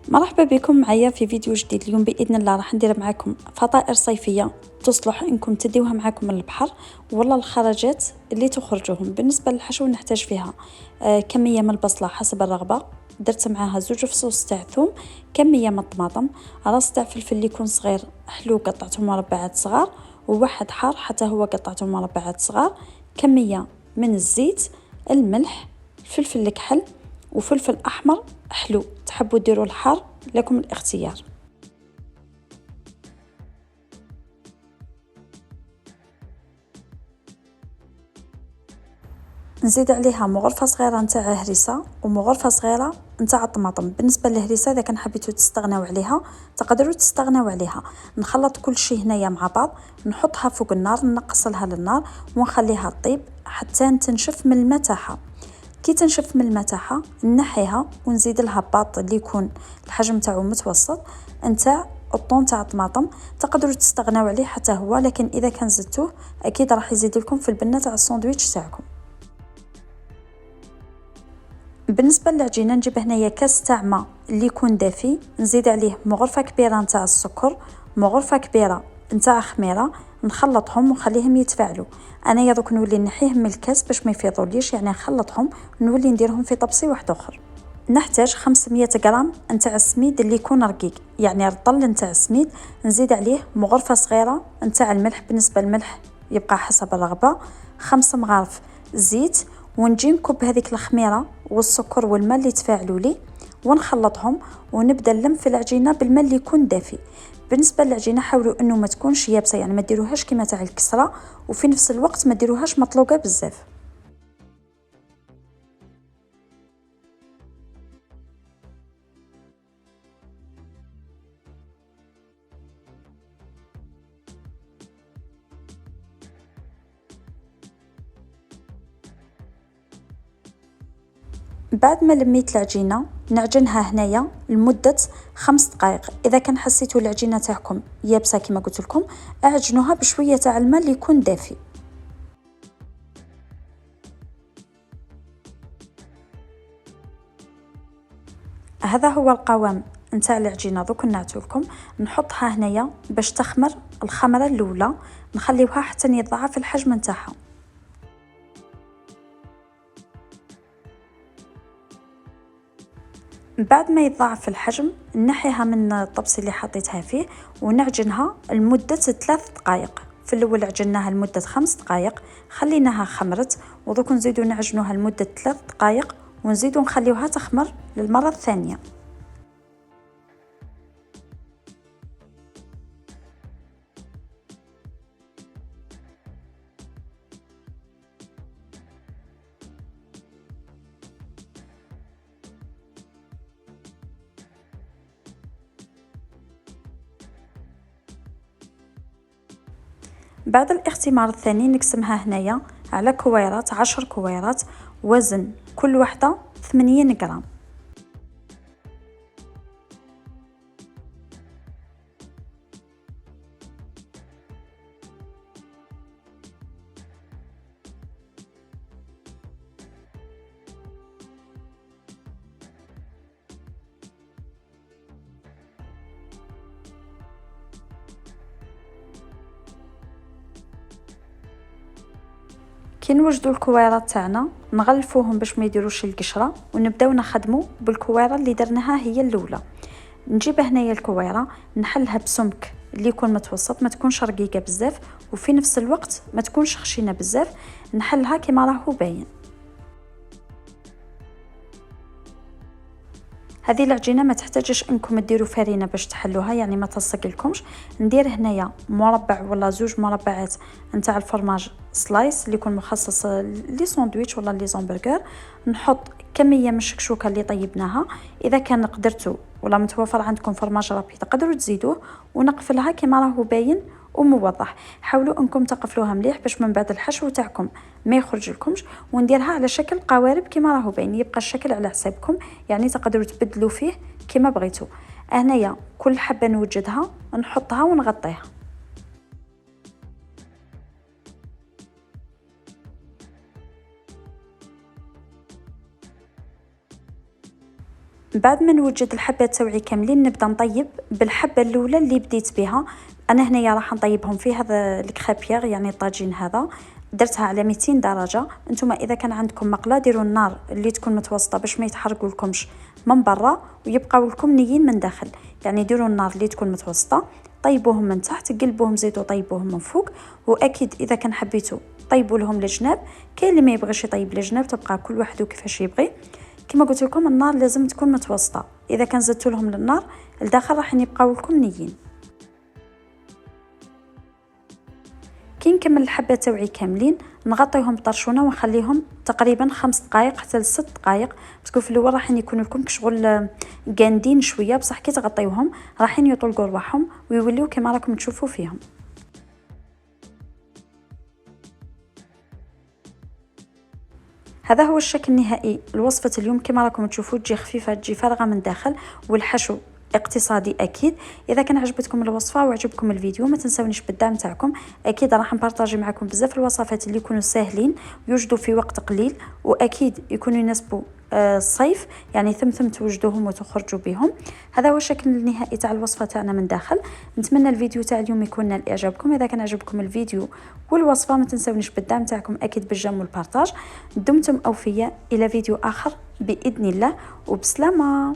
مرحبا بكم معايا في فيديو جديد. اليوم باذن الله راح ندير معكم فطائر صيفيه تصلح انكم تديوها معكم من البحر ولا الخرجات اللي تخرجوهم. بالنسبه للحشو نحتاج فيها كميه من البصله حسب الرغبه، درت معاها 2 فصوص تاع ثوم، كميه من الطماطم، راس تاع فلفل اللي يكون صغير حلو قطعته مربعات صغار، وواحد حار حتى هو قطعته مربعات صغار، كميه من الزيت، الملح، الفلفل الكحل وفلفل احمر حلو، تحبوا ديروا الحار لكم الاختيار. نزيد عليها مغرفه صغيره نتاع هريسه ومغرفه صغيره نتاع الطماطم. بالنسبه للهريسه اذا كان حبيتوا تستغناو عليها تقدروا تستغناو عليها. نخلط كل شيء هنايا مع بعض، نحطها فوق النار، نقص لها للنار ونخليها تطيب حتى تنشف من الماء تاعها. كي تنشف من الماء تاعها نحيها ونزيد لها باط اللي يكون الحجم تاعو متوسط نتاع الطون تاع الطماطم. تقدروا تستغناو عليه حتى هو، لكن اذا كان زدتوه اكيد راح يزيد لكم في البنه تاع الساندويتش تاعكم. بالنسبه للعجينه نجيب هنايا كاس تاع ماء اللي يكون دافي، نزيد عليه مغرفه كبيره نتاع السكر، مغرفه كبيره نتاع خميره، نخلطهم ونخليهم يتفاعلوا. انا دوك نولي نحيهم من الكاس باش ما يفيضوليش، يعني نخلطهم ونولي نديرهم في طبسي واحد اخر. نحتاج 500 غرام نتاع السميد اللي يكون رقيق، يعني الرطل نتاع السميد. نزيد عليه مغرفه صغيره نتاع الملح، بالنسبه للملح يبقى حسب الرغبه، 5 مغارف زيت، ونجي نكب هذيك الخميره والسكر والماء اللي تفاعلوا لي ونخلطهم ونبدا نلم في العجينه بالماء اللي يكون دافي. بالنسبه للعجينه حاولوا انه ما تكونش يابسه، يعني ما ديروهاش كيما تاع الكسره، وفي نفس الوقت ما ديروهاش مطلوقه بزاف. بعد ما لميت العجينه نعجنها هنايا لمده 5 دقائق. اذا كان حسيتوا العجينه تاعكم يابسه كما قلت لكم اعجنوها بشويه تاع الماء اللي يكون دافي. هذا هو القوام نتاع العجينه. دوك نعتو لكم، نحطها هنايا باش تخمر الخمره الاولى، نخليوها حتى يتضاعف الحجم نتاعها. بعد ما يتضاعف الحجم نحيها من الطبس اللي حطيتها فيه ونعجنها لمدة 3 دقائق. في الاول عجناها لمدة 5 دقائق، خليناها خمرت، ودوك نزيدو نعجنوها لمدة 3 دقائق ونزيدو نخليوها تخمر للمرة الثانية. بعد الاختمار الثاني نقسمها هنايا على كويرات، 10 كويرات، وزن كل وحدة 80 غرام. كي نوجدوا الكويرات تاعنا نغلفوهم باش ما يديروش القشره، ونبداو نخدموا بالكويره اللي درناها هي الاولى. نجيب هنايا الكويره نحلها بسمك اللي يكون متوسط، ما تكونش رقيقه بزاف وفي نفس الوقت ما تكونش خشينه بزاف، نحلها كما راهو باين. هذه العجينه ما تحتاجش انكم ديروا فرينه باش تحلوها، يعني ما تلصق لكمش. ندير هنايا مربع ولا 2 مربعات نتاع الفرماج سلايس اللي يكون مخصص لي ساندويتش ولا لي زامبرغر. نحط كميه من الشكشوكه اللي طيبناها، اذا كان قدرتوا ولا متوفر عندكم فرماج رابي تقدروا تزيدوه، ونقفلها كما راهو باين وموضح. حاولوا انكم تقفلوها مليح باش من بعد الحشو تاعكم ما يخرج لكمش، ونديرها على شكل قوارب كما راهو باين، يبقى الشكل على حسابكم، يعني تقدروا تبدلوا فيه كما بغيتوا. هنايا كل حبه نوجدها نحطها ونغطيها. بعد ما نوجد الحبات تاوعي كاملين نبدا نطيب بالحبه الاولى اللي بديت بها. انا هنايا راح نطيبهم في هذا الكريبيير يعني الطاجين هذا، درتها على 200 درجه. نتوما اذا كان عندكم مقله ديروا النار اللي تكون متوسطه باش ما يتحرقوا لكمش من برا ويبقاو لكم نيين من داخل، يعني ديروا النار اللي تكون متوسطه، طيبوهم من تحت، قلبوهم زيتوا طيبوهم من فوق. واكيد اذا كان حبيتوا طيبوا لهم الجناب، كاين اللي ما يبغيش يطيب الجناب، تبقى كل واحد كيفاش يبغي. كما قلت لكم النار لازم تكون متوسطه، اذا كان زدتوا لهم للنار لداخل راح يبقاو لكم نيين. كي نكمل الحبات تاوعي كاملين نغطيهم بطرشونه ونخليهم تقريبا 5 دقائق حتى ل 6 دقائق، باسكو في الاول راح يكونوا لكم كشغل قاندين شويه، بصح كي تغطيوهم راح يطلقوا رواحهم ويوليو كما راكم تشوفوا فيهم. هذا هو الشكل النهائي لوصفة اليوم. كما راكم تشوفوا تجي خفيفة، تجي فارغة من داخل، والحشو اقتصادي اكيد. اذا كان عجبتكم الوصفه وعجبكم الفيديو ما تنسونيش بالدعم تاعكم، اكيد راح نبارطاجي معكم بزاف الوصفات اللي يكونوا ساهلين ويوجدوا في وقت قليل، واكيد يكونوا يناسبوا الصيف، يعني ثمثم توجدوهم وتخرجوا بهم. هذا هو الشكل النهائي تاع الوصفه تاعنا من داخل. نتمنى الفيديو تاع اليوم يكون نال اعجابكم. اذا كان عجبكم الفيديو والوصفه ما تنسونيش بالدعم تاعكم اكيد بالجيم والبارطاج. دمتم اوفياء، الى فيديو اخر باذن الله، وبسلامه.